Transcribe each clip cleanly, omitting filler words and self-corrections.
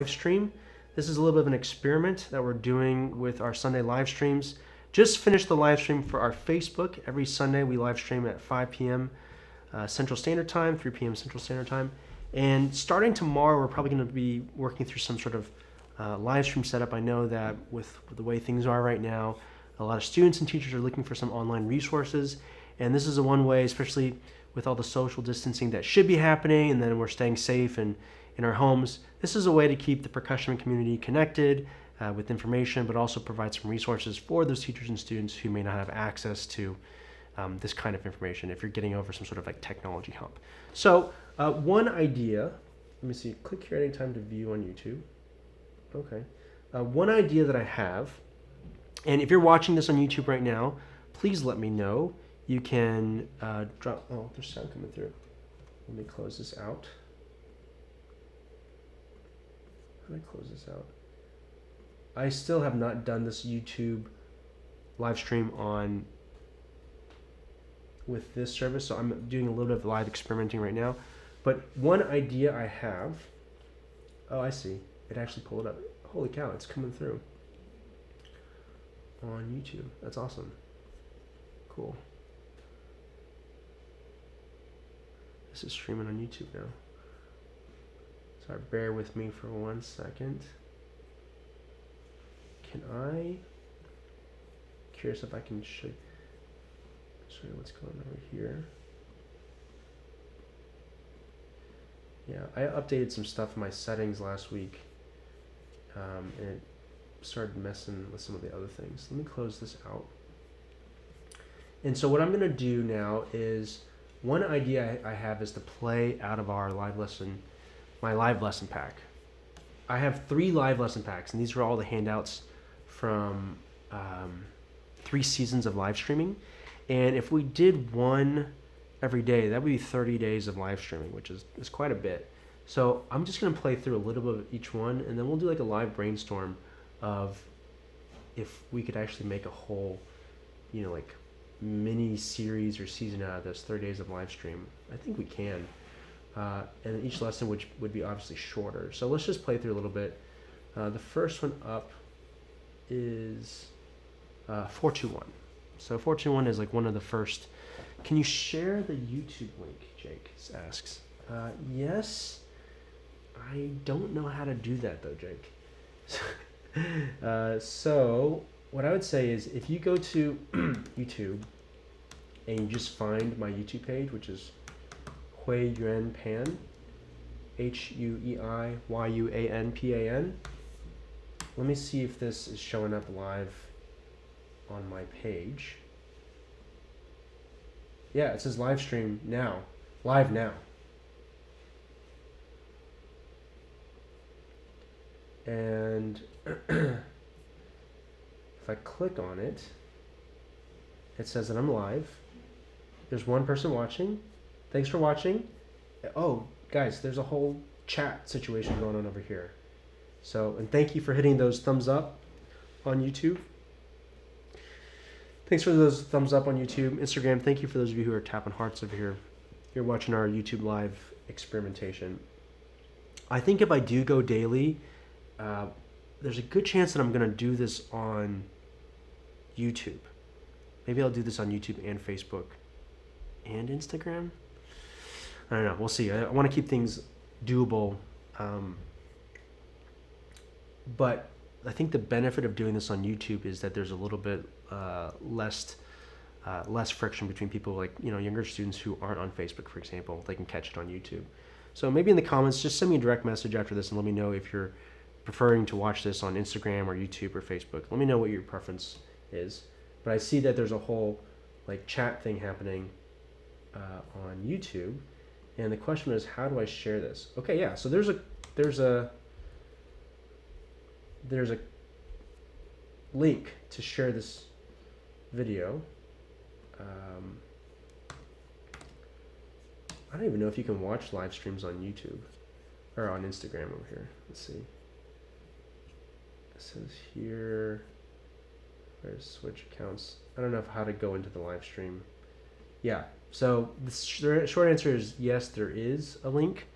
live stream. This is a little bit of an experiment that we're doing with our Sunday live streams. Just finished the live stream for our Facebook. Every Sunday we live stream at 5 p.m. Central Standard Time, 3 p.m. Central Standard Time. And starting tomorrow, we're probably going to be working through some sort of live stream setup. I know that with the way things are right now, a lot of students and teachers are looking for some online resources. And this is a one way, especially with all the social distancing that should be happening, and then we're staying safe and in our homes. This is a way to keep the percussion community connected with information, but also provide some resources for those teachers and students who may not have access to this kind of information if you're getting over some sort of like technology hump. So one idea, let me see, click here anytime to view on YouTube. Okay. One idea that I have, and if you're watching this on YouTube right now, please let me know. You can drop, oh, there's sound coming through. Let me close this out. How do I close this out? I still have not done this YouTube live stream on with this service, so I'm doing a little bit of live experimenting right now. But one idea I have, oh, I see. It actually pulled it up. Holy cow, it's coming through on YouTube. That's awesome. Cool. This is streaming on YouTube now. Sorry, bear with me for 1 second. Can I? Curious if I can show you what's going on over here. Yeah, I updated some stuff in my settings last week, and it started messing with some of the other things. Let me close this out. And so what I'm going to do now is, one idea I have is to play out of our live lesson, my live lesson pack. I have 3 live lesson packs, and these are all the handouts from 3 seasons of live streaming. And if we did one every day, that would be 30 days of live streaming, which is quite a bit. So I'm just going to play through a little bit of each one, and then we'll do like a live brainstorm of if we could actually make a whole, like mini series or season out of this 30 days of live stream. I think we can. And each lesson which would be obviously shorter. So let's just play through a little bit. The first one up is 421. So 421 is like one of the first. Can you share the YouTube link, Jake asks. Yes. I don't know how to do that though, Jake. So what I would say is if you go to YouTube and you just find my YouTube page, which is Huei-Yuan Pan, Hueiyuanpan. Let me see if this is showing up live on my page. Yeah, it says live stream now, live now. And if I click on it, it says that I'm live. There's one person watching. Thanks for watching. Oh, guys, there's a whole chat situation going on over here. So, and thank you for hitting those thumbs up on YouTube. Thanks for those thumbs up on YouTube. Instagram, thank you for those of you who are tapping hearts over here. You're watching our YouTube live experimentation. I think if I do go daily, there's a good chance that I'm going to do this on YouTube. Maybe I'll do this on YouTube and Facebook and Instagram. I don't know. We'll see. I want to keep things doable. But I think the benefit of doing this on YouTube is that there's a little bit less friction between people like, younger students who aren't on Facebook, for example. They can catch it on YouTube. So maybe in the comments, just send me a direct message after this and let me know if you're preferring to watch this on Instagram or YouTube or Facebook. Let me know what your preference is. But I see that there's a whole chat thing happening on YouTube. And the question is, how do I share this? Okay, yeah. So there's a link to share this video. I don't even know if you can watch live streams on YouTube or on Instagram over here. Let's see. It says here, where's switch accounts? I don't know how to go into the live stream. Yeah. So the short answer is yes, there is a link.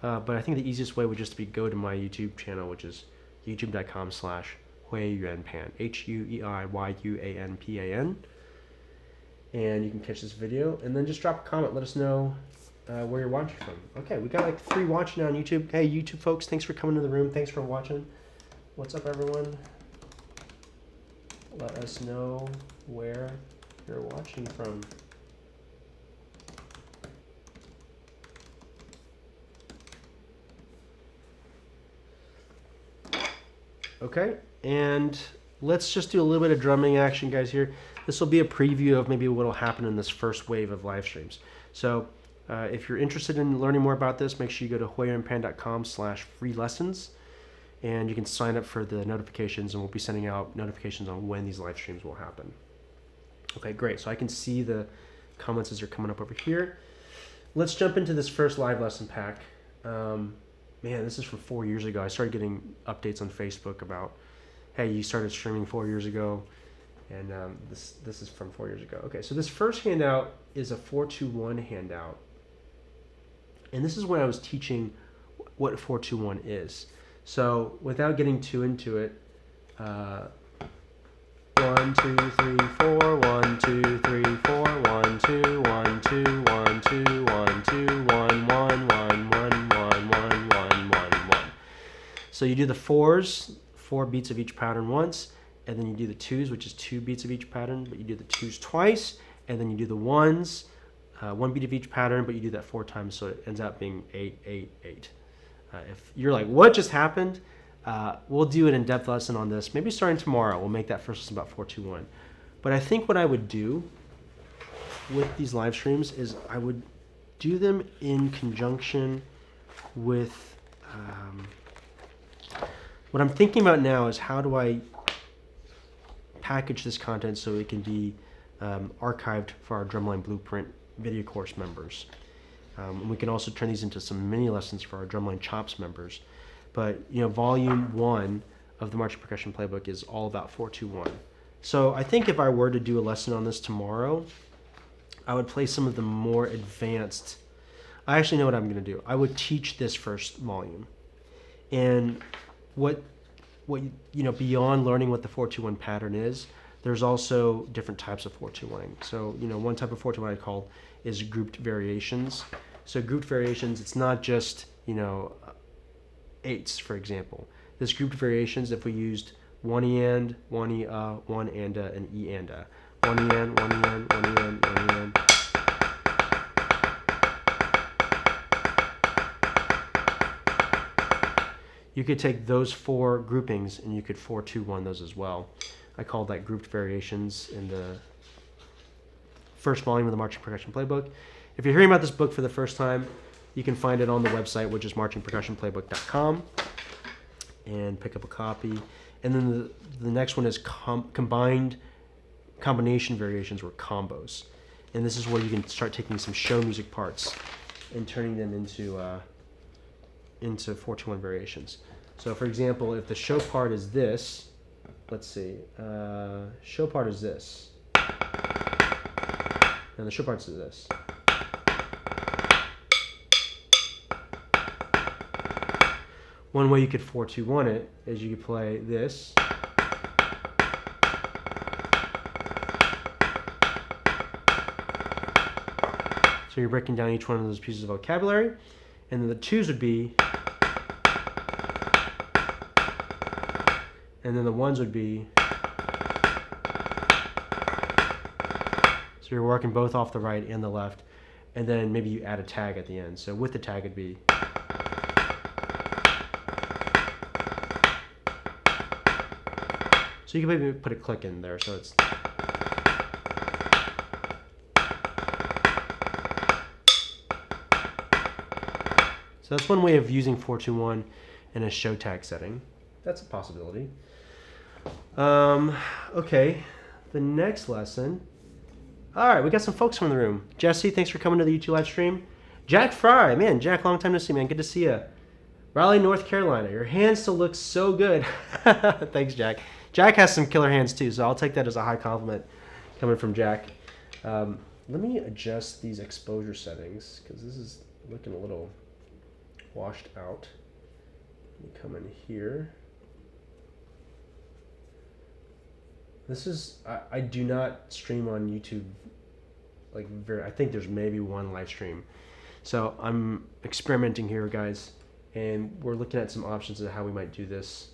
But I think the easiest way would just be go to my YouTube channel, which is youtube.com/Huei-Yuan-Pan, Hueiyuanpan. And you can catch this video, and then just drop a comment. Let us know where you're watching from. Okay, we got like 3 watching on YouTube. Hey, YouTube folks, thanks for coming to the room. Thanks for watching. What's up, everyone? Let us know where you're watching from. Okay, and let's just do a little bit of drumming action, guys, here. This will be a preview of maybe what will happen in this first wave of live streams. So if you're interested in learning more about this, make sure you go to hueiyuanpan.com/free lessons, and you can sign up for the notifications, and we'll be sending out notifications on when these live streams will happen. Okay, great. So I can see the comments as they're coming up over here. Let's jump into this first live lesson pack. Man, this is from 4 years ago. I started getting updates on Facebook about, hey, you started streaming 4 years ago. And this is from 4 years ago. Okay, so this first handout is a 4-2-1 handout. And this is when I was teaching what 4-2-1 is. So without getting too into it, 1, 2, 3, 4, 1, 2, 3, 4, 1, 2, 1, 2, 1, 2, 1, 2, 1, 1, 1, 1, 1, 1, 1, 1. So you do the 4s, 4 beats of each pattern once, and then you do the 2s, which is 2 beats of each pattern, but you do the 2s twice, and then you do the 1s, 1 beat of each pattern, but you do that 4 times, so it ends up being 8, 8, 8. If you're like, what just happened? We'll do an in-depth lesson on this. Maybe starting tomorrow, we'll make that first lesson about 4-2-1. But I think what I would do with these live streams is I would do them in conjunction with, what I'm thinking about now is how do I package this content so it can be archived for our Drumline Blueprint video course members. And we can also turn these into some mini lessons for our Drumline Chops members. But volume 1 of the Marching Percussion Playbook is all about 4-2-1. So I think if I were to do a lesson on this tomorrow, I would play some of the more advanced. I actually know what I'm going to do. I would teach this first volume, and what beyond learning what the 4-2-1 pattern is, there's also different types of 4-2-1. So one type of 4-2-1 I call is grouped variations. So grouped variations, it's not just 8s, for example. This grouped variations, if we used 1 and, 1 1 and E and 1 and, 1 and, 1 and, 1 and. You could take those 4 groupings and you could 4-2-1 those as well. I call that grouped variations in the first volume of the Marching Percussion Playbook. If you're hearing about this book for the first time, you can find it on the website, which is marchingpercussionplaybook.com, and pick up a copy. And then the next one is combined combination variations, or combos. And this is where you can start taking some show music parts and turning them into 4-2-1 variations. So for example, if the show part is this, let's see, show part is this, and the show part is this. One way you could 4-2-1 it is you could play this, so you're breaking down each one of those pieces of vocabulary, and then the 2s would be, and then the 1s would be, so you're working both off the right and the left, and then maybe you add a tag at the end. So with the tag it'd be, so you can maybe put a click in there, so it's, so that's one way of using 4-2-1 in a show tag setting. That's a possibility. Okay, the next lesson. All right, we got some folks from the room. Jesse, thanks for coming to the YouTube live stream. Jack Fry, man, Jack, long time to see, man. Good to see you. Raleigh, North Carolina. Your hand still looks so good. Thanks, Jack. Jack has some killer hands too, so I'll take that as a high compliment coming from Jack. Let me adjust these exposure settings because this is looking a little washed out. Let me come in here. This is, I do not stream on YouTube. Like I think there's maybe one live stream. So I'm experimenting here, guys, and we're looking at some options of how we might do this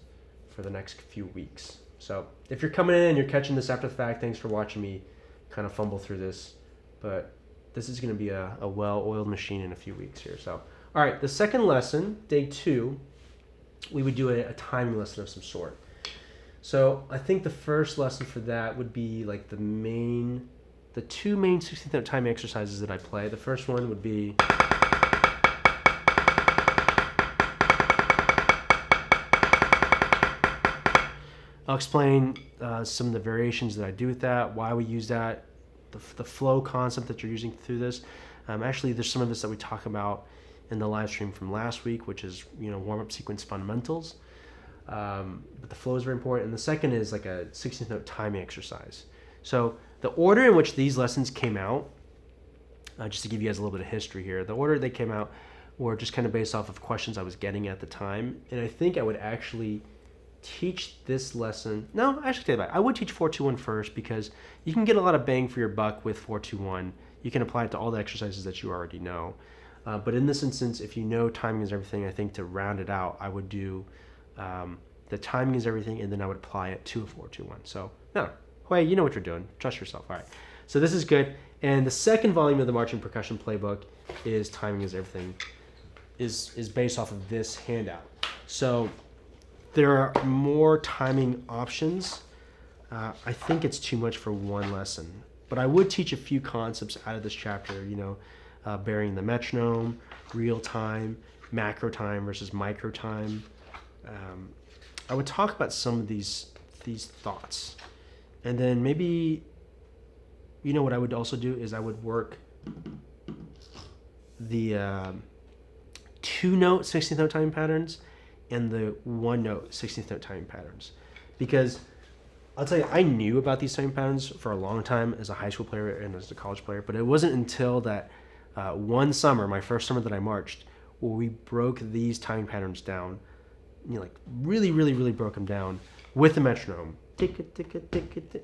for the next few weeks. So if you're coming in and you're catching this after the fact, thanks for watching me kind of fumble through this. But this is going to be a well-oiled machine in a few weeks here. So, all right, the second lesson, day 2, we would do a timing lesson of some sort. So I think the first lesson for that would be like the two main 16th note timing exercises that I play. The first one would be I'll explain some of the variations that I do with that, why we use that, the flow concept that you're using through this. Actually, there's some of this that we talk about in the live stream from last week, which is warm-up sequence fundamentals. But the flow is very important. And the second is like a 16th note timing exercise. So the order in which these lessons came out, just to give you guys a little bit of history here, the order they came out were just kind of based off of questions I was getting at the time. And I think I would actually teach this lesson. No, actually take that back. I would teach 4-2-1 first because you can get a lot of bang for your buck with 4-2-1. You can apply it to all the exercises that you already know. But in this instance, if you know timing is everything, I think to round it out, I would do the timing is everything, and then I would apply it to a 4-2-1. So, no, Huei, you know what you're doing. Trust yourself. All right. So this is good. And the second volume of the marching percussion playbook is timing is everything, is based off of this handout. So there are more timing options. I think it's too much for one lesson, but I would teach a few concepts out of this chapter, burying the metronome, real time, macro time versus micro time. I would talk about some of these thoughts, and then maybe, what I would also do is I would work the 2-note 16th note timing patterns and the 1-note 16th note timing patterns, because I'll tell you, I knew about these timing patterns for a long time as a high school player and as a college player, but it wasn't until that one summer, my first summer that I marched, where we broke these timing patterns down, really, really, really broke them down with the metronome. I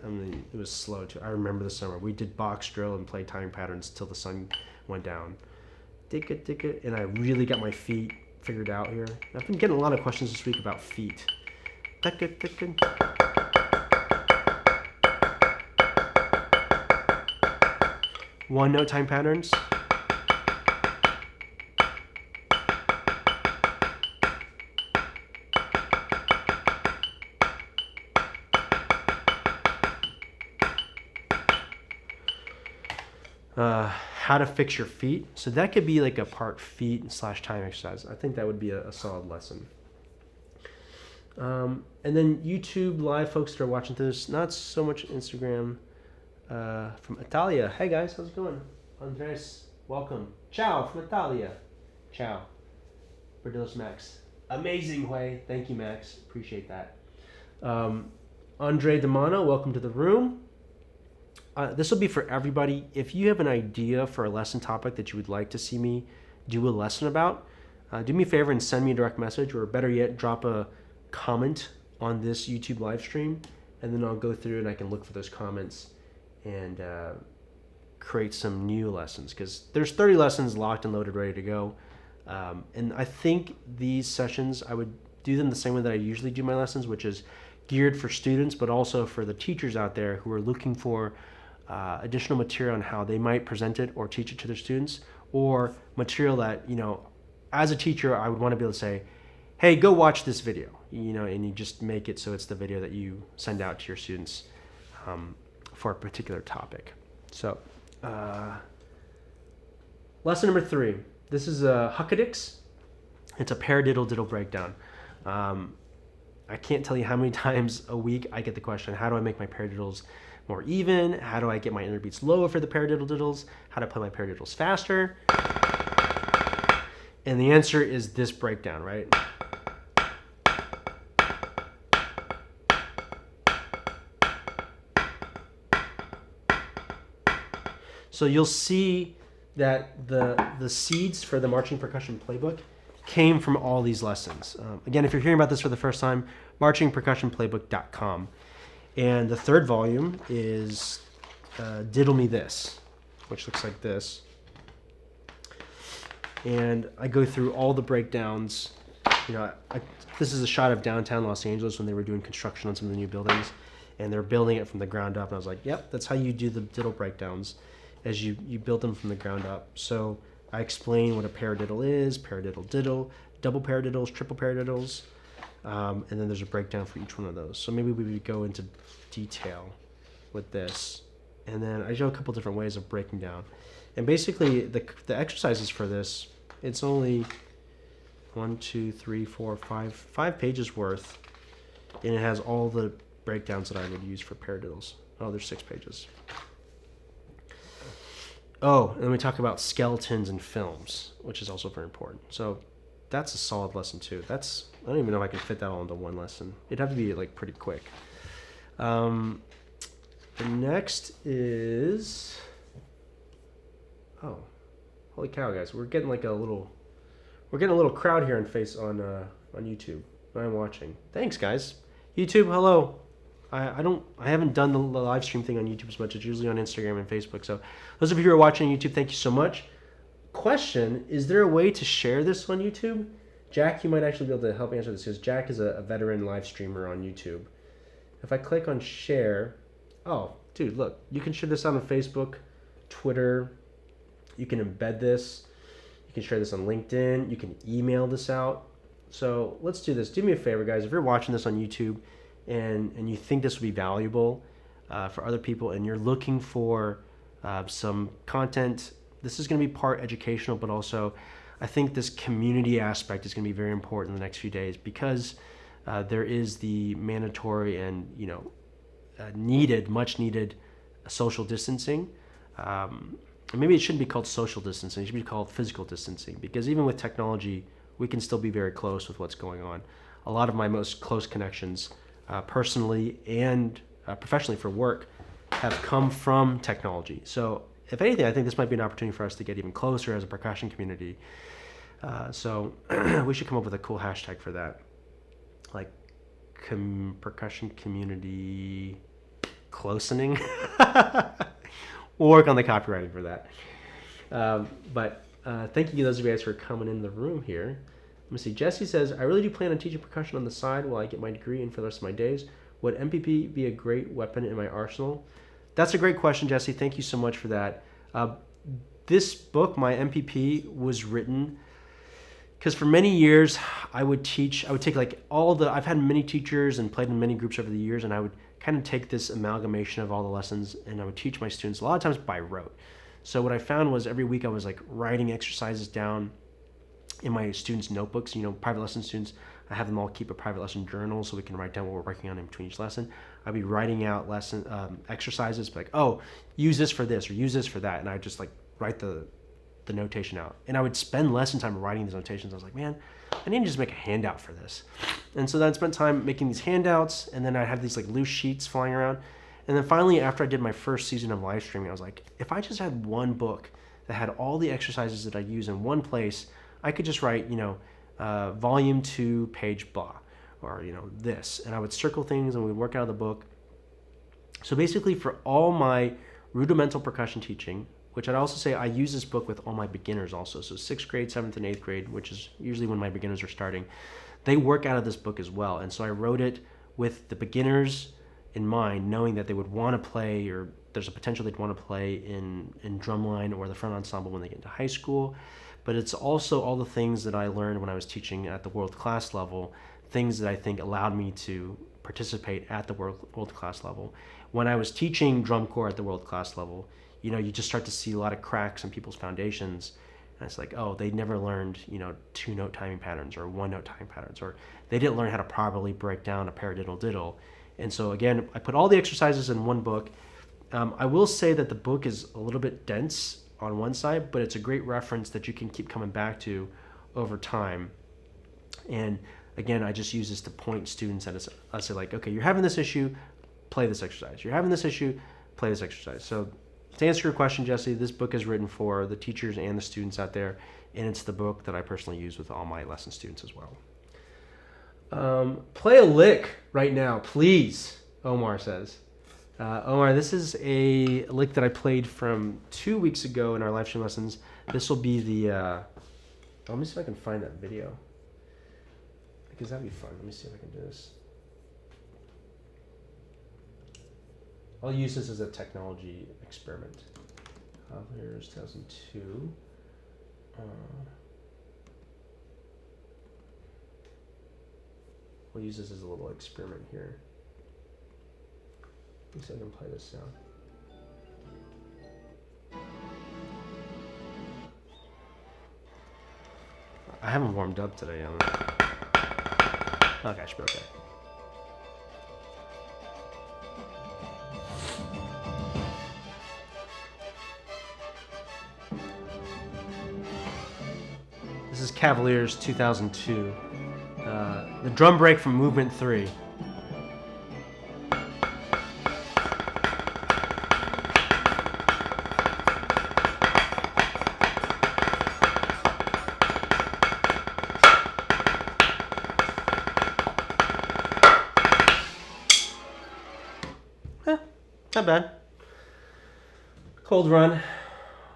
mean, it was slow too. I remember the summer. We did box drill and played timing patterns till the sun went down. And I really got my feet figured out here. I've been getting a lot of questions this week about feet. 1-note time patterns. How to fix your feet. So that could be like a part feet / time exercise. I think that would be a solid lesson. And then YouTube live folks that are watching this, not so much Instagram. From Italia. Hey guys, how's it going? Andres, welcome. Ciao from Italia. Ciao. Berdilos Max. Amazing, Huei. Thank you, Max. Appreciate that. Andre Demano, welcome to the room. This will be for everybody. If you have an idea for a lesson topic that you would like to see me do a lesson about, do me a favor and send me a direct message, or better yet, drop a comment on this YouTube live stream, and then I'll go through and I can look for those comments and create some new lessons, because there's 30 lessons locked and loaded, ready to go. And I think these sessions, I would do them the same way that I usually do my lessons, which is geared for students, but also for the teachers out there who are looking for additional material on how they might present it or teach it to their students, or material that, as a teacher, I would want to be able to say, hey, go watch this video, and you just make it so it's the video that you send out to your students for a particular topic. So, lesson number 3. This is a Huckadix. It's a paradiddle-diddle breakdown. I can't tell you how many times a week I get the question, how do I make my paradiddles more even? How do I get my inner beats lower for the paradiddle-diddles? How do I play my paradiddles faster? And the answer is this breakdown, right? So you'll see that the seeds for the marching percussion playbook came from all these lessons. Again, if you're hearing about this for the first time, marchingpercussionplaybook.com. And the third volume is Diddle Me This, which looks like this. And I go through all the breakdowns. This is a shot of downtown Los Angeles when they were doing construction on some of the new buildings, and they're building it from the ground up. And I was like, yep, that's how you do the diddle breakdowns, as you build them from the ground up. So I explain what a paradiddle is, paradiddle diddle, double paradiddles, triple paradiddles, and then there's a breakdown for each one of those. So maybe we would go into detail with this. And then I show a couple different ways of breaking down. And basically, the exercises for this, it's only 5 pages worth, and it has all the breakdowns that I would use for paradiddles. Oh, there's 6 pages. Oh, and then we talk about skeletons and films, which is also very important. So that's a solid lesson too. I don't even know if I can fit that all into one lesson. It'd have to be like pretty quick. The next is, oh, holy cow, guys! We're getting a little crowd here on YouTube. I'm watching. Thanks, guys. YouTube, hello. I haven't done the live stream thing on YouTube as much. It's usually on Instagram and Facebook. So those of you who are watching on YouTube, thank you so much. Question: is there a way to share this on YouTube? Jack, you might actually be able to help answer this, because Jack is a veteran live streamer on YouTube. If I click on share, oh, dude, look, you can share this out on Facebook, Twitter. You can embed this. You can share this on LinkedIn. You can email this out. So let's do this. Do me a favor, guys. If you're watching this on YouTube and you think this would be valuable for other people, and you're looking for some content, this is going to be part educational, but also I think this community aspect is going to be very important in the next few days, because there is the mandatory and much needed social distancing. Maybe it shouldn't be called social distancing. It should be called physical distancing, because even with technology, we can still be very close with what's going on. A lot of my most close connections, personally and professionally for work, have come from technology. So if anything, I think this might be an opportunity for us to get even closer as a percussion community. So we should come up with a cool hashtag for that, like percussion community closening. We'll work on the copywriting for that. But thank you those of you guys for coming in the room here. Let me see. Jesse says, I really do plan on teaching percussion on the side while I get my degree and for the rest of my days. Would MPP be a great weapon in my arsenal? That's a great question, Jesse. Thank you so much for that. This book, my MPP, was written because for many years I would take I've had many teachers and played in many groups over the years, and I would kind of take this amalgamation of all the lessons and I would teach my students a lot of times by rote. So what I found was every week I was like writing exercises down in my students' notebooks. Private lesson students, I have them all keep a private lesson journal so we can write down what we're working on in between each lesson. I'd be writing out lesson exercises, like, oh, use this for this or use this for that, and I just like write the notation out. And I would spend lesson time writing these notations. I was like, man, I need to just make a handout for this. And so then I spent time making these handouts, and then I had these like loose sheets flying around. And then finally, after I did my first season of live streaming, I was like, if I just had one book that had all the exercises that I use in one place, I could just write, volume 2, page blah, or, this. And I would circle things and we'd work out of the book. So basically for all my rudimental percussion teaching, which I'd also say I use this book with all my beginners also. So 6th grade, 7th, and 8th grade, which is usually when my beginners are starting, they work out of this book as well. And so I wrote it with the beginners in mind, knowing that they would want to play, or there's a potential they'd want to play in drumline or the front ensemble when they get into high school. But it's also all the things that I learned when I was teaching at the world-class level, things that I think allowed me to participate at the world-class level. When I was teaching drum corps at the world-class level, you just start to see a lot of cracks in people's foundations. And it's like, oh, they never learned, 2-note timing patterns or 1-note timing patterns, or they didn't learn how to properly break down a paradiddle diddle. And so again, I put all the exercises in one book. I will say that the book is a little bit dense on one side, but it's a great reference that you can keep coming back to over time. And again, I just use this to point students at us. I say like, okay, you're having this issue, play this exercise. You're having this issue, play this exercise. So to answer your question, Jesse, this book is written for the teachers and the students out there, and it's the book that I personally use with all my lesson students as well. Play a lick right now, please, Omar says. Omar, this is a lick that I played from 2 weeks ago in our live stream lessons. This will be the... let me see if I can find that video, because that'd be fun. Let me see if I can do this. I'll use this as a technology experiment. Here's 2002. We'll use this as a little experiment here. Let me see if I can play this sound. I haven't warmed up today. Okay, I should be okay. This is Cavaliers 2002. The drum break from Movement 3. Not bad. Cold run,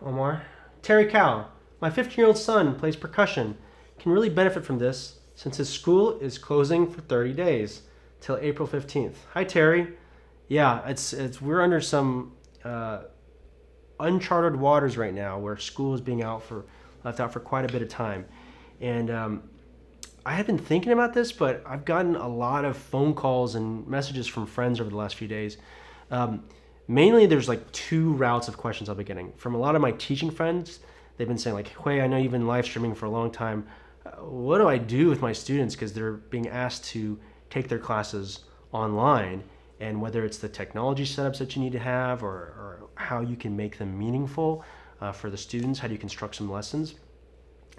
Omar. Terry Cow. My 15-year-old son plays percussion. Can really benefit from this since his school is closing for 30 days till April 15th. Hi, Terry. Yeah, it's we're under some uncharted waters right now where school is being left out for quite a bit of time. And I have been thinking about this, but I've gotten a lot of phone calls and messages from friends over the last few days. Mainly there's like two routes of questions I'll be getting. From a lot of my teaching friends, they've been saying like, Huei, I know you've been live streaming for a long time. What do I do with my students? Because they're being asked to take their classes online, and whether it's the technology setups that you need to have or how you can make them meaningful for the students, how do you construct some lessons?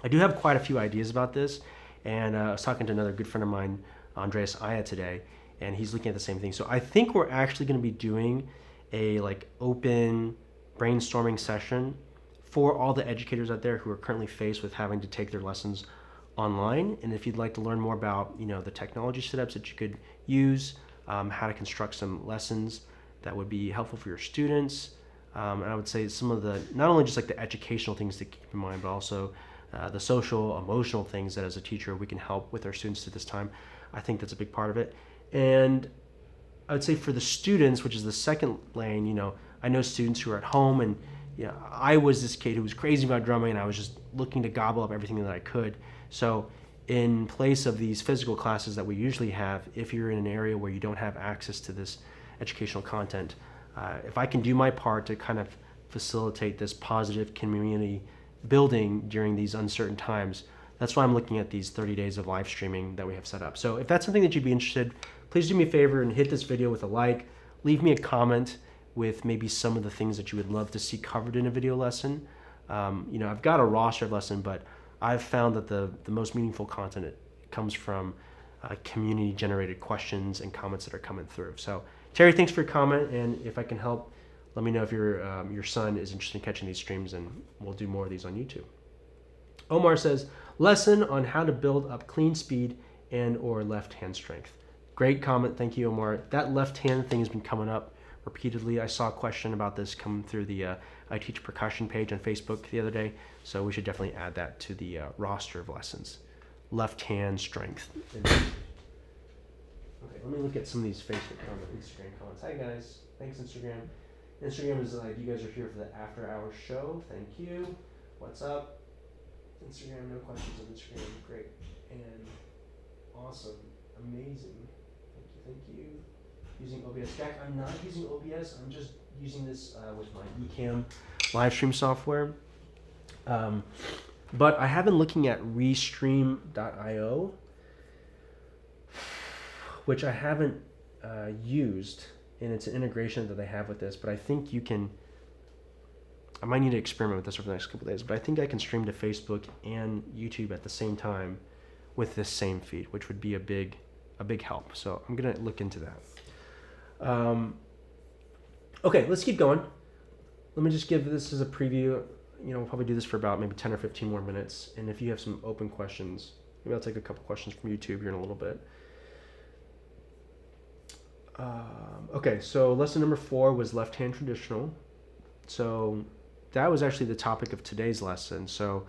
I do have quite a few ideas about this, and I was talking to another good friend of mine, Andreas Aya, today, and he's looking at the same thing. So I think we're actually going to be doing a like open brainstorming session for all the educators out there who are currently faced with having to take their lessons online. And if you'd like to learn more about, the technology setups that you could use, how to construct some lessons that would be helpful for your students, and I would say some of the, not only just like the educational things to keep in mind, but also the social, emotional things that as a teacher we can help with our students at this time. I think that's a big part of it. And I would say for the students, which is the second lane, I know students who are at home, and I was this kid who was crazy about drumming, and I was just looking to gobble up everything that I could. So in place of these physical classes that we usually have, if you're in an area where you don't have access to this educational content, if I can do my part to kind of facilitate this positive community building during these uncertain times, that's why I'm looking at these 30 days of live streaming that we have set up. So if that's something that you'd be interested, please do me a favor and hit this video with a like. Leave me a comment with maybe some of the things that you would love to see covered in a video lesson. I've got a roster of lesson, but I've found that the most meaningful content comes from community-generated questions and comments that are coming through. So Terry, thanks for your comment, and if I can help, let me know if your son is interested in catching these streams, and we'll do more of these on YouTube. Omar says, lesson on how to build up clean speed and or left hand strength. Great comment. Thank you, Omar. That left hand thing has been coming up repeatedly. I saw a question about this come through the I Teach Percussion page on Facebook the other day, so we should definitely add that to the roster of lessons. Left hand strength. Okay, let me look at some of these Facebook comments, Instagram comments. Hi guys, thanks Instagram. Instagram is like, you guys are here for the after hours show. Thank you. What's up? Instagram, no questions on Instagram. Great and awesome, amazing. Thank you. Using OBS. Jack, I'm not using OBS. I'm just using this with my Ecamm live stream software. But I have been looking at Restream.io, which I haven't used, and it's an integration that they have with this. But I think you can. I might need to experiment with this over the next couple of days. But I think I can stream to Facebook and YouTube at the same time with this same feed, which would be a big help. So I'm gonna look into that. Okay, let's keep going. let me just give this as a preview. We'll probably do this for about maybe 10 or 15 more minutes. And if you have some open questions, maybe I'll take a couple questions from YouTube here in a little bit. Okay, so lesson number 4 was left-hand traditional. So that was actually the topic of today's lesson. So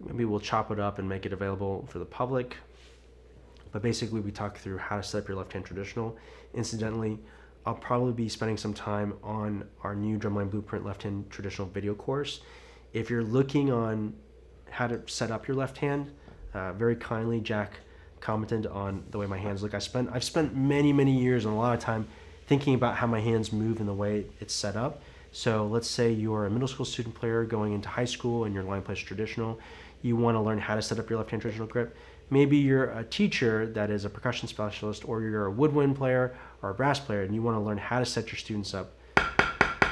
maybe we'll chop it up and make it available for the public. But basically, we talk through how to set up your left-hand traditional. Incidentally, I'll probably be spending some time on our new Drumline Blueprint left-hand traditional video course. If you're looking on how to set up your left hand, very kindly, Jack commented on the way my hands look. I've spent many years and a lot of time thinking about how my hands move and the way it's set up. So let's say you're a middle school student player going into high school and your line plays traditional. You want to learn how to set up your left-hand traditional grip. Maybe you're a teacher that is a percussion specialist, or you're a woodwind player or a brass player, and you want to learn how to set your students up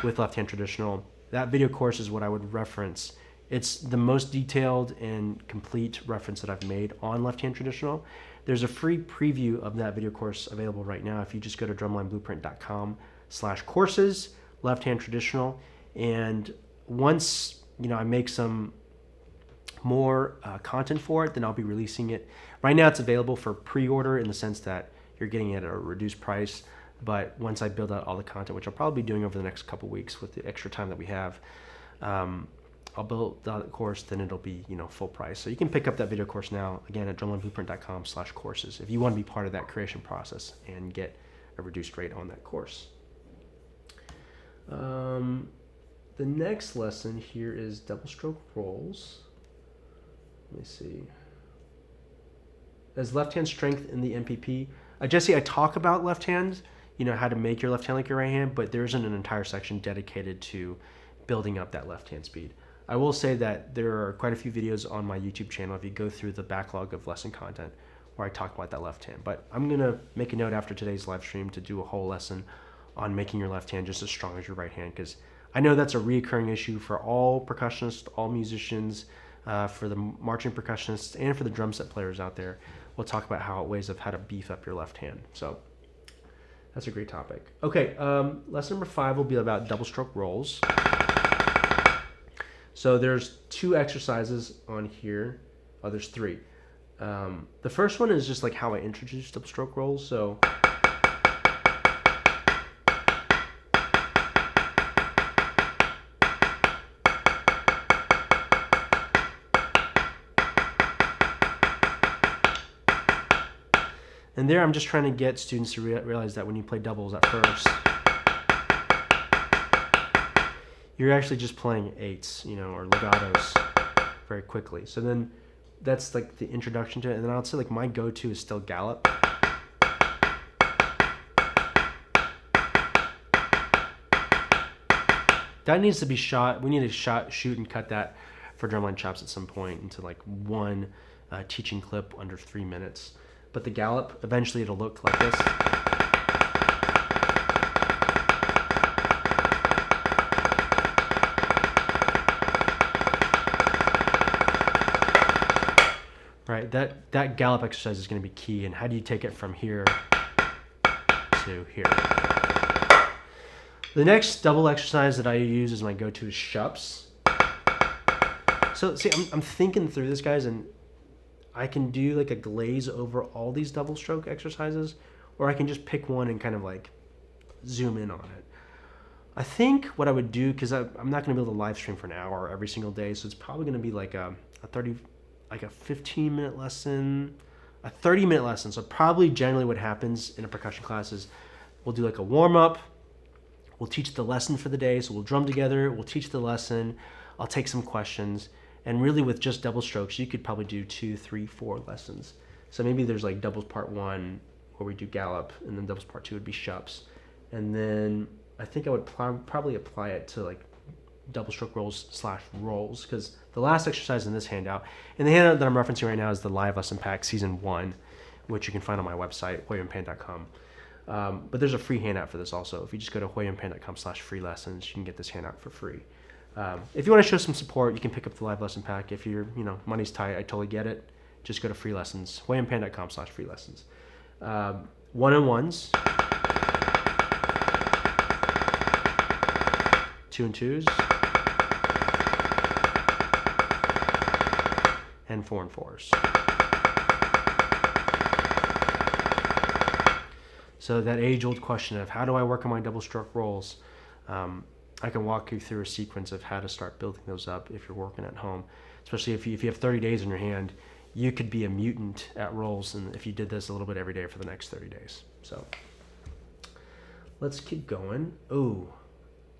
with left-hand traditional. That video course is what I would reference. It's the most detailed and complete reference that I've made on left-hand traditional. There's a free preview of that video course available right now if you just go to drumlineblueprint.com/courses, left-hand traditional. And once I make some more content for it, then I'll be releasing it. Right now it's available for pre-order in the sense that you're getting it at a reduced price. But once I build out all the content, which I'll probably be doing over the next couple weeks with the extra time that we have, I'll build out the course, then it'll be full price. So you can pick up that video course now, again, at drumlineblueprint.com/courses if you want to be part of that creation process and get a reduced rate on that course. The next lesson here is double stroke rolls. Let me see. As left hand strength in the MPP. Jesse, I talk about left hand, how to make your left hand like your right hand, but there isn't an entire section dedicated to building up that left hand speed. I will say that there are quite a few videos on my YouTube channel if you go through the backlog of lesson content where I talk about that left hand. But I'm going to make a note after today's live stream to do a whole lesson on making your left hand just as strong as your right hand, because I know that's a reoccurring issue for all percussionists, all musicians, for the marching percussionists, and for the drum set players out there. We'll talk about ways of how to beef up your left hand. So that's a great topic. Okay, lesson number 5 will be about double stroke rolls. So there's 2 exercises on here. Oh, there's 3. The first one is just like how I introduce double stroke rolls. So and there I'm just trying to get students to realize that when you play doubles at first, you're actually just playing eights, or legatos very quickly. So then that's like the introduction to it. And then I'll say like my go-to is still gallop. That needs to be shot. We need to shoot and cut that for Drumline Chops at some point into like one teaching clip under 3 minutes. But the gallop, eventually it'll look like this. Right, that gallop exercise is going to be key. And how do you take it from here to here? The next double exercise that I use as my go-to is shups. So see, I'm thinking through this, guys, and I can do like a glaze over all these double stroke exercises, or I can just pick one and kind of like zoom in on it. I think what I would do, because I'm not going to be able to live stream for an hour every single day, so it's probably going to be like a 15-minute lesson, a 30-minute lesson. So probably generally what happens in a percussion class is we'll do like a warm-up, we'll teach the lesson for the day, so we'll drum together, we'll teach the lesson, I'll take some questions, and really with just double strokes, you could probably do 2, 3, 4 lessons. So maybe there's like doubles part 1 where we do gallop, and then doubles part 2 would be shups. And then I think I would probably apply it to like double stroke rolls/rolls, because the last exercise in this handout, and the handout that I'm referencing right now is the Live Lesson Pack Season 1, which you can find on my website, huei-yuan.com. But there's a free handout for this also. If you just go to huei-yuan.com/free lessons, you can get this handout for free. If you want to show some support, you can pick up the Live Lesson Pack. If you're, money's tight, I totally get it. Just go to free lessons, huei-yuan.com/free lessons. One-on-ones. 2 and 2s, and 4 and 4s. So that age-old question of how do I work on my double stroke rolls, I can walk you through a sequence of how to start building those up if you're working at home. Especially if you have 30 days in your hand, you could be a mutant at rolls, and if you did this a little bit every day for the next 30 days. So let's keep going. Oh,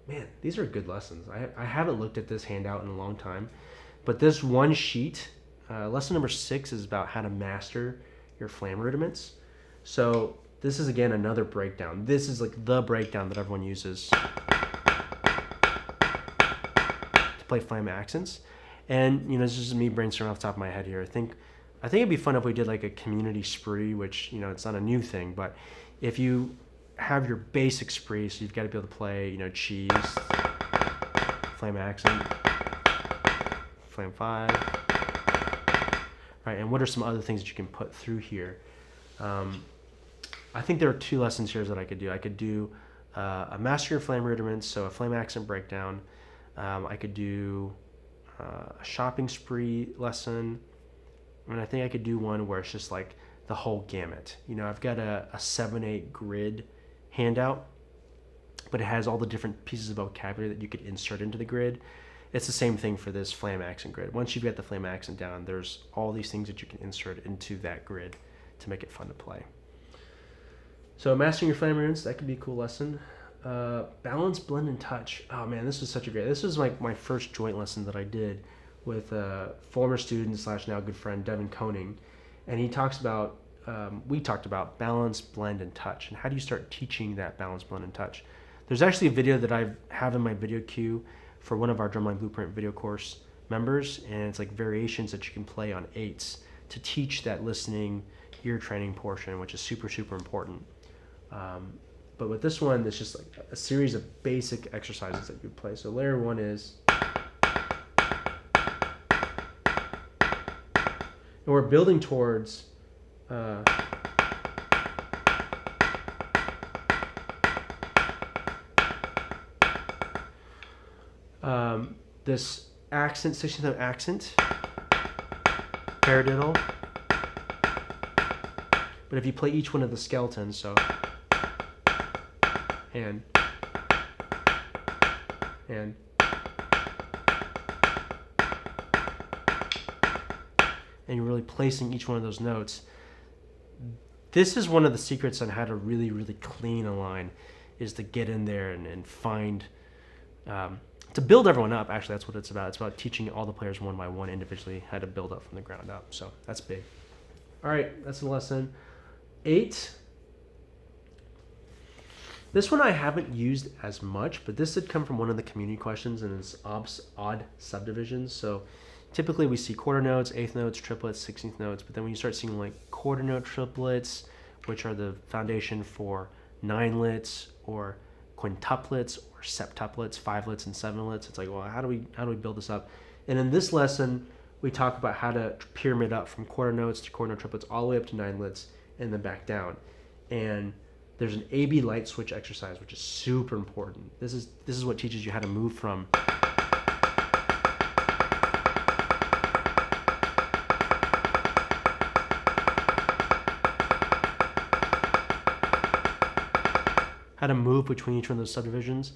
man, these are good lessons. I haven't looked at this handout in a long time, but this one sheet, lesson number 6 is about how to master your flam rudiments. So this is, again, another breakdown. This is like the breakdown that everyone uses to play flam accents. And, this is me brainstorming off the top of my head here. I think it'd be fun if we did like a community spree, which, it's not a new thing, but if you have your basic spree, so you've got to be able to play, cheese, flam accent, flam 5, right? And what are some other things that you can put through here? I think there are 2 lessons here that I could do. I could do a master your flam rudiments, so a flam accent breakdown. I could do a shopping spree lesson, and I think I could do one where it's just like the whole gamut. I've got a 7/8 grid handout, but it has all the different pieces of vocabulary that you could insert into the grid. It's the same thing for this flam accent grid. Once you've got the flam accent down, there's all these things that you can insert into that grid to make it fun to play. So mastering your flam rudiments, that could be a cool lesson. Balance, blend, and touch. Oh man, this was this was like my first joint lesson that I did with a former student / now good friend, Devin Koning. And he talks about, we talked about balance, blend, and touch. And how do you start teaching that balance, blend, and touch? There's actually a video that I have in my video queue for one of our Drumline Blueprint video course members. And it's like variations that you can play on 8s to teach that listening, ear training portion, which is super, super important. But with this one, it's just like a series of basic exercises that you play. So layer 1 is, and we're building towards this accent, 16th accent, paradiddle. But if you play each one of the skeletons, so and you're really placing each one of those notes. This is one of the secrets on how to really, really clean a line, is to get in there and find, to build everyone up. Actually, that's what it's about. It's about teaching all the players one by one individually how to build up from the ground up. So that's big. All right, that's the lesson 8. This one I haven't used as much, but this did come from one of the community questions, and it's odd subdivisions. So typically we see quarter notes, eighth notes, triplets, 16th notes, but then when you start seeing like quarter note triplets, which are the foundation for 9-lits or quintuplets or septuplets, 5-lits and 7-lits, it's like, well, how do we build this up? And in this lesson, we talk about how to pyramid up from quarter notes to quarter note triplets all the way up to 9-lits and then back down. And there's an A-B light switch exercise, which is super important. This is what teaches you how to move from between each one of those subdivisions.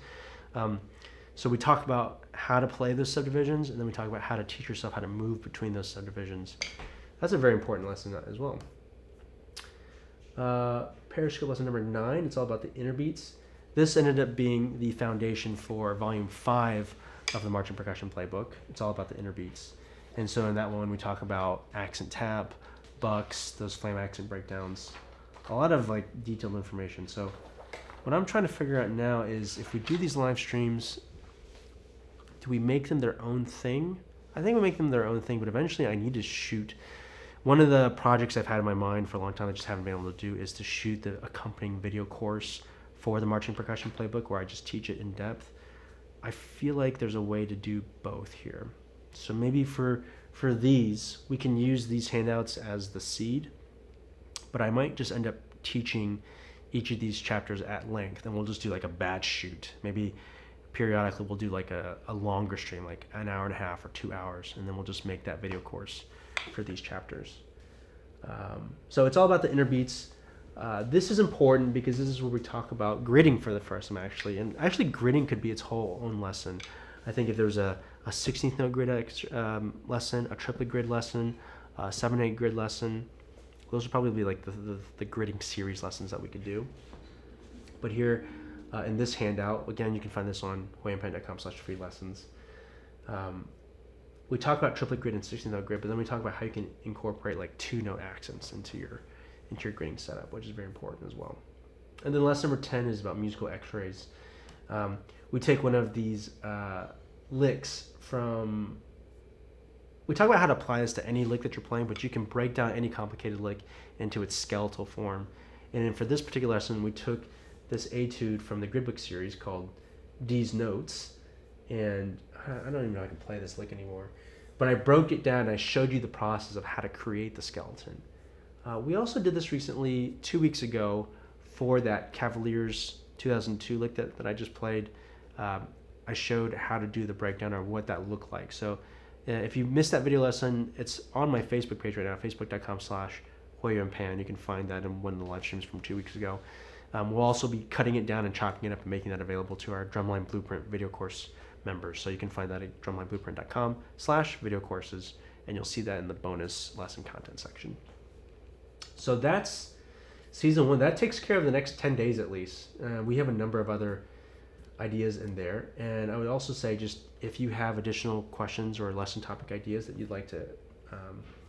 So we talk about how to play those subdivisions, and then we talk about how to teach yourself how to move between those subdivisions. That's a very important lesson as well. Periscope lesson number 9, it's all about the inner beats. This ended up being the foundation for volume 5 of the Marching Percussion Playbook. It's all about the inner beats. And so in that one, we talk about accent tap, bucks, those flame accent breakdowns, a lot of like detailed information. So what I'm trying to figure out now is, if we do these live streams, do we make them their own thing? I think we make them their own thing, but eventually I need to shoot. One of the projects I've had in my mind for a long time, I just haven't been able to do, is to shoot the accompanying video course for the Marching Percussion Playbook, where I just teach it in depth. I feel like there's a way to do both here. So maybe for these, we can use these handouts as the seed, but I might just end up teaching each of these chapters at length, and we'll just do like a batch shoot. Maybe periodically we'll do like a longer stream, like an hour and a half or 2 hours, and then we'll just make that video course for these chapters. So it's all about the inner beats. This is important because this is where we talk about gridding for the first time, actually. And actually, gridding could be its whole own lesson. I think if there's a 16th note grid lesson, a triplet grid lesson, a 7/8 grid lesson, those would probably be like the gridding series lessons that we could do. But here in this handout, again, you can find this on huei-yuan.com/free lessons. We talk about triplet grid and 16th note grid, but then we talk about how you can incorporate like 2-note accents into your gridding setup, which is very important as well. And then lesson number 10 is about musical x-rays. We take one of these licks from, we talk about how to apply this to any lick that you're playing, but you can break down any complicated lick into its skeletal form. And then for this particular lesson, we took this etude from the grid book series called D's Notes, and I don't even know how I can play this lick anymore, but I broke it down and I showed you the process of how to create the skeleton. We also did this recently 2 weeks ago for that Cavaliers 2002 lick that I just played. I showed how to do the breakdown or what that looked like. So if you missed that video lesson, it's on my Facebook page right now, facebook.com/Huei-Yuan. You can find that in one of the live streams from 2 weeks ago. We'll also be cutting it down and chopping it up and making that available to our Drumline Blueprint video course members. So you can find that at drumlineblueprint.com/video courses, and you'll see that in the bonus lesson content section. So that's season 1. That takes care of the next 10 days at least. We have a number of other ideas in there. And I would also say, just if you have additional questions or lesson topic ideas that you'd like to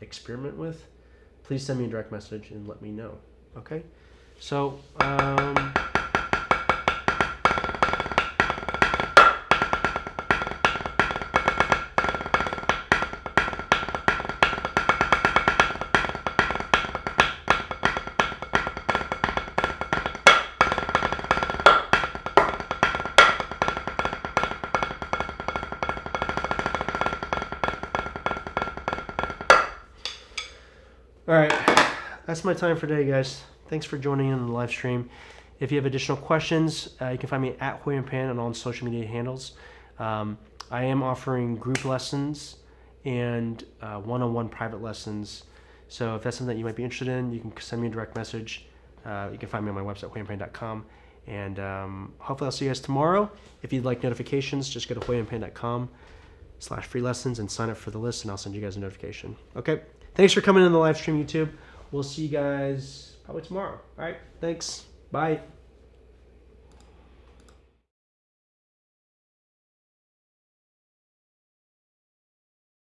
experiment with, please send me a direct message and let me know. Okay? So, all right, that's my time for today, guys. Thanks for joining in on the live stream. If you have additional questions, you can find me at Huei-Yuan on all social media handles. I am offering group lessons and one-on-one private lessons. So if that's something that you might be interested in, you can send me a direct message. You can find me on my website, huei-yuan.com. And hopefully I'll see you guys tomorrow. If you'd like notifications, just go to huei-yuan.com/free lessons and sign up for the list, and I'll send you guys a notification. Okay? Thanks for coming in the live stream, YouTube. We'll see you guys probably tomorrow. All right. Thanks. Bye.